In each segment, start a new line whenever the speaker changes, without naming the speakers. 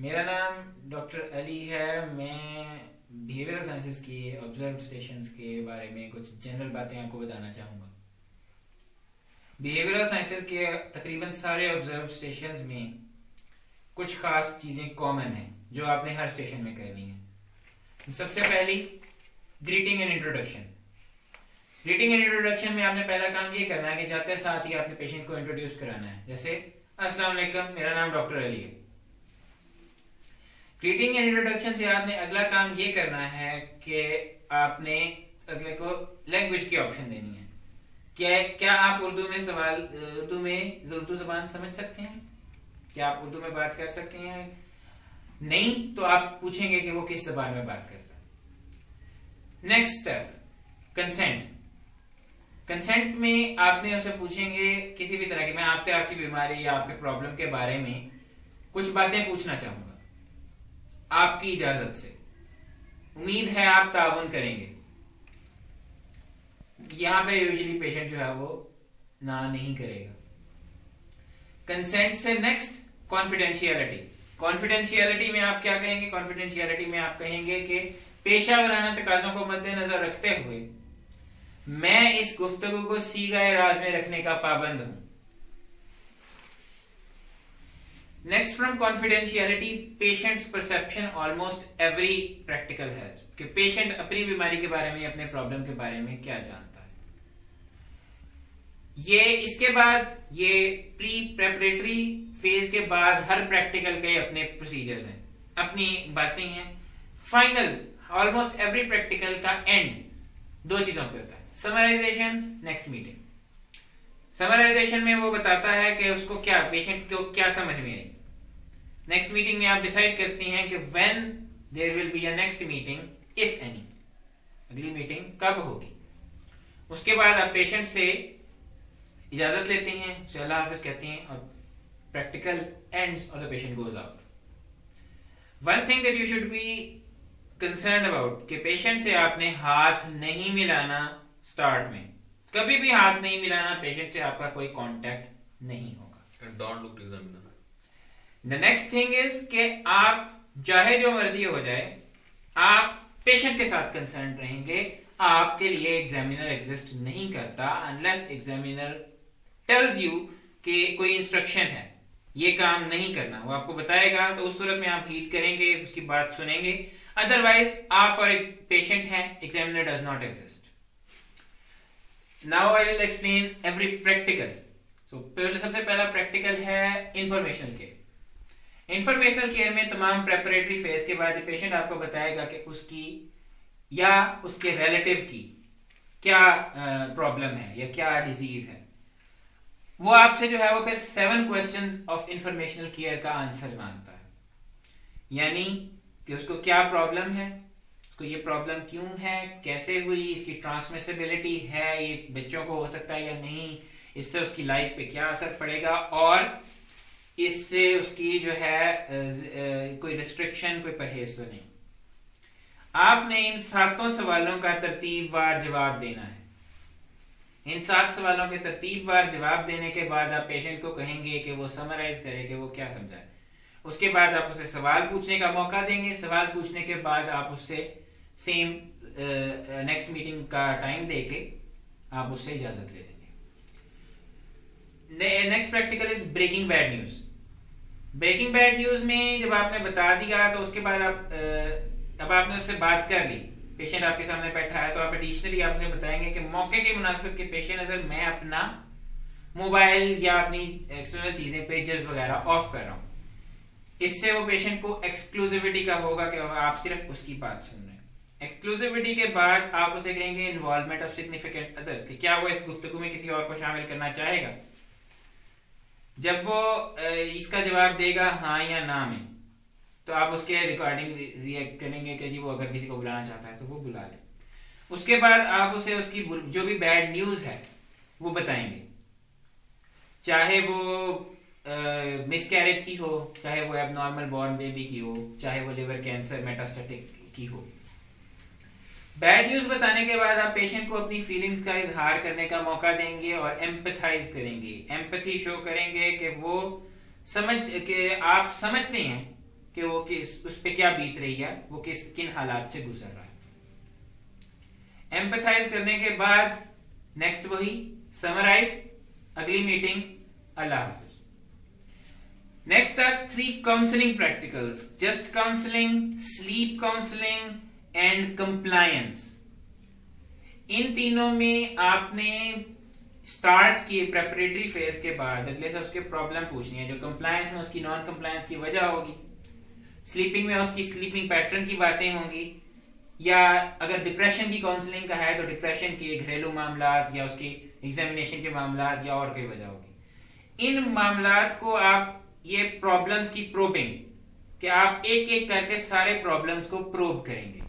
मेरा नाम डॉक्टर अली है। मैं बिहेवियरल साइंसेज के ऑब्जर्व स्टेशंस के बारे में कुछ जनरल बातें आपको बताना चाहूँगा। बिहेवियरल साइंसेज के तकरीबन सारे ऑब्जर्व स्टेशंस में कुछ खास चीज़ें कॉमन हैं जो आपने हर स्टेशन में करनी है। सबसे पहली greeting and introduction. Greeting and introduction में आपने पहला काम ये करना है कि जाते साथ ही आपने पेशेंट को इंट्रोड्यूस कराना है। जैसे अस्सलाम वालेकुम, मेरा नाम डॉक्टर अली है। ग्रीटिंग एंड इंट्रोडक्शन से आपने अगला काम ये करना है कि आपने अगले को लैंग्वेज की ऑप्शन देनी है। क्या आप उर्दू में उर्दू ज़बान समझ सकते हैं? क्या आप उर्दू में बात कर सकते हैं? नहीं तो आप पूछेंगे कि वो किस ज़बान में बात करता है। Next step, consent. कंसेंट में आपने उसे पूछेंगे किसी भी तरह की, मैं आपसे आपकी बीमारी या आपके प्रॉब्लम के बारे में कुछ बातें पूछना चाहूंगा आपकी इजाजत से। उम्मीद है आप ताउन करेंगे। यहां पे यूजुअली पेशेंट जो है वो ना नहीं करेगा। कंसेंट से नेक्स्ट कॉन्फिडेंशियलिटी। कॉन्फिडेंशियलिटी में आप क्या कहेंगे? कॉन्फिडेंशियलिटी में आप कहेंगे कि पेशा वराना तकाज़ों को मद्देनजर रखते हुए मैं इस गुफ्तगू को सीगाए राज में रखने का पाबंद हूं। Next from confidentiality, patients perception almost every practical health, कि पेशेंट अपनी बीमारी के बारे में, अपने प्रॉब्लम के बारे में क्या जानता है। ये इसके बाद ये प्री प्रेपरेटरी फेज के बाद हर प्रैक्टिकल के अपने प्रोसीजर्स हैं, अपनी बातें हैं। फाइनल ऑलमोस्ट एवरी प्रैक्टिकल का एंड दो चीजों पे होता है, समराइजेशन, नेक्स्ट मीटिंग। समराइजेशन में वो बताता है कि उसको क्या, पेशेंट को क्या समझ में आई। नेक्स्ट मीटिंग में आप डिसाइड करती हैं कि when there will be a next meeting, if any, अगली मीटिंग कब होगी। उसके बाद आप पेशेंट से इजाजत लेते हैं, उसे अल्लाह हाफिज कहते हैं और प्रैक्टिकल एंड्स और the patient goes out. One thing that you should be concern about, कि पेशेंट से आपने हाथ नहीं मिलाना। स्टार्ट में कभी भी हाथ नहीं मिलाना, पेशेंट से आपका कोई कांटेक्ट नहीं होगा।
Don't look to examiner.
The next thing is कि आप चाहे जो मर्जी हो जाए, आप पेशेंट के साथ कंसर्न रहेंगे। आपके लिए एग्जामिनर एग्जिस्ट नहीं करता अनलेस एग्जामिनर टेल्स यू कि कोई इंस्ट्रक्शन है, ये काम नहीं करना, वो आपको बताएगा। तो उस सूरत में आप हीड करेंगे, उसकी बात सुनेंगे। अदरवाइज आप और एक पेशेंट हैं, examiner does not exist. Now I will explain every practical. सबसे पहला प्रैक्टिकल है इंफॉर्मेशनल केयर। इंफॉर्मेशनल केयर में तमाम प्रेपरेटरी फेज के बाद पेशेंट आपको बताएगा कि उसकी या उसके रिलेटिव की क्या प्रॉब्लम है या क्या डिजीज है। वो आपसे जो है वो फिर 7 क्वेश्चंस ऑफ इंफॉर्मेशनल केयर का आंसर मांगता है, यानी कि उसको क्या प्रॉब्लम है, उसको ये प्रॉब्लम क्यों है, कैसे हुई, इसकी ट्रांसमिसिबिलिटी है, ये बच्चों को हो सकता है या नहीं, इससे उसकी लाइफ पे क्या असर पड़ेगा, और इससे उसकी जो है कोई रिस्ट्रिक्शन, कोई परहेज तो नहीं। आपने इन 7 सवालों का तरतीबवार जवाब देना है। इन 7 सवालों के तरतीबवार जवाब देने के बाद आप पेशेंट को कहेंगे कि वो समराइज करे कि वो क्या समझा है। उसके बाद आप उसे सवाल पूछने का मौका देंगे। सवाल पूछने के बाद आप उससे सेम नेक्स्ट मीटिंग का टाइम देके आप उससे इजाजत ले लेंगे। Next practical is breaking bad news. Breaking bad news में जब आपने बता दिया तो उसके बाद अब आपने उससे बात कर ली, पेशेंट आपके सामने बैठा है, तो आप एडिशनली आप उसे बताएंगे कि मौके के मुनासिबत के पेश नजर मैं अपना मोबाइल या अपनी एक्सटर्नल चीजें, पेजेस वगैरह ऑफ कर रहा हूं। इससे वो पेशेंट को एक्सक्लूसिविटी का होगा कि आप सिर्फ उसकी बात सुन रहे हैं। एक्सक्लूसिविटी के बाद आप उसे कहेंगे इन्वॉल्वमेंट ऑफ सिग्निफिकेंट अदर्स, कि क्या वो इस गुफ्तगू में किसी और को शामिल करना चाहेगा। जब वो इसका जवाब देगा हाँ या ना में, तो आप उसके रिकॉर्डिंग रिएक्ट करेंगे कि जी वो अगर किसी को बुलाना चाहता है तो वो बुला ले। उसके बाद आप उसे उसकी जो भी बैड न्यूज है वो बताएंगे, चाहे वो मिसकैरेज की हो, चाहे वो एबनॉर्मल बॉर्न बेबी की हो, चाहे वो लिवर कैंसर मेटास्टेटिक की हो। बैड न्यूज बताने के बाद आप पेशेंट को अपनी फीलिंग्स का इजहार करने का मौका देंगे और एम्पैथाइज करेंगे, एम्पैथी शो करेंगे कि वो समझ के आप समझते हैं कि वो उस पे क्या बीत रही है, वो किन हालात से गुजर रहा है। एम्पैथाइज करने के बाद नेक्स्ट वही समराइज, अगली मीटिंग, अल्लाह हाफिज। Next are 3 counselling practicals, just counselling, sleep counselling and compliance. इन तीनों में आपने स्टार्ट किए प्रेपरेटरी फेज के बाद अगले से उसके प्रॉब्लम पूछनी है। जो कंप्लायंस में उसकी नॉन कंप्लायंस की वजह होगी, स्लीपिंग में उसकी स्लीपिंग पैटर्न की बातें होंगी, या अगर डिप्रेशन की काउंसलिंग का है तो डिप्रेशन के घरेलू मामलात या उसकी एग्जामिनेशन के मामलात या और कोई वजह होगी। इन मामलात को आप ये प्रॉब्लम्स की प्रोबिंग, कि आप एक एक करके सारे प्रॉब्लम्स को प्रोब करेंगे।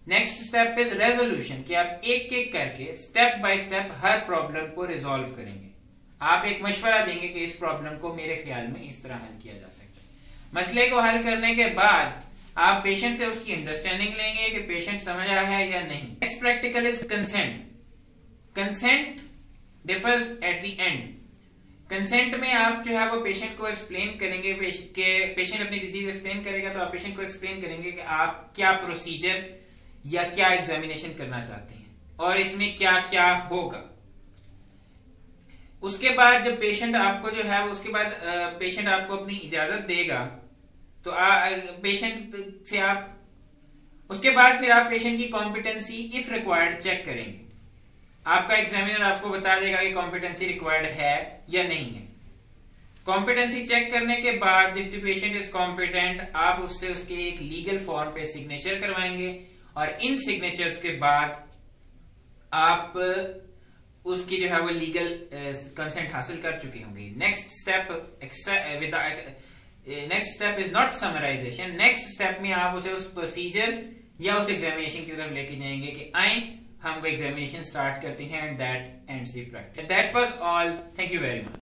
नेक्स्ट स्टेप इज रेजोल्यूशन, कि आप एक एक करके step by step her problem को रिजॉल्व करेंगे। आप एक मशवरा देंगे कि इस प्रॉब्लम को मेरे ख्याल में इस तरह हल किया जा सकता है। मसले को हल करने के बाद आप पेशेंट से उसकी अंडरस्टैंडिंग लेंगे कि पेशेंट समझ आया है या नहीं। Next practical is consent. Consent differs at the end. Consent में आप जो है वो पेशेंट को एक्सप्लेन करेंगे, पेशेंट अपनी डिजीज एक्सप्लेन करेगा तो आप पेशेंट को एक्सप्लेन करेंगे कि आप क्या प्रोसीजर या क्या एग्जामिनेशन करना चाहते हैं और इसमें क्या क्या होगा। उसके बाद जब पेशेंट आपको जो है उसके बाद पेशेंट आपको अपनी इजाजत देगा तो पेशेंट से आप उसके बाद फिर आप पेशेंट की कॉम्पिटेंसी इफ रिक्वायर्ड चेक करेंगे। आपका एग्जामिनर आपको बता देगा कि कॉम्पिटेंसी रिक्वायर्ड है या नहीं है। कॉम्पिटेंसी चेक करने के बाद if the patient is competent, आप उससे उसके एक लीगल फॉर्म पे सिग्नेचर करवाएंगे और इन सिग्नेचर्स के बाद आप उसकी जो है वो लीगल कंसेंट हासिल कर चुके होंगे। Next step is not summarisation. Next step में आप उसे उस प्रोसीजर या उस एग्जामिनेशन की तरफ लेके जाएंगे कि आए हम वो एग्जामिनेशन स्टार्ट करते हैं and that ends the practice. That was all. Thank you very much.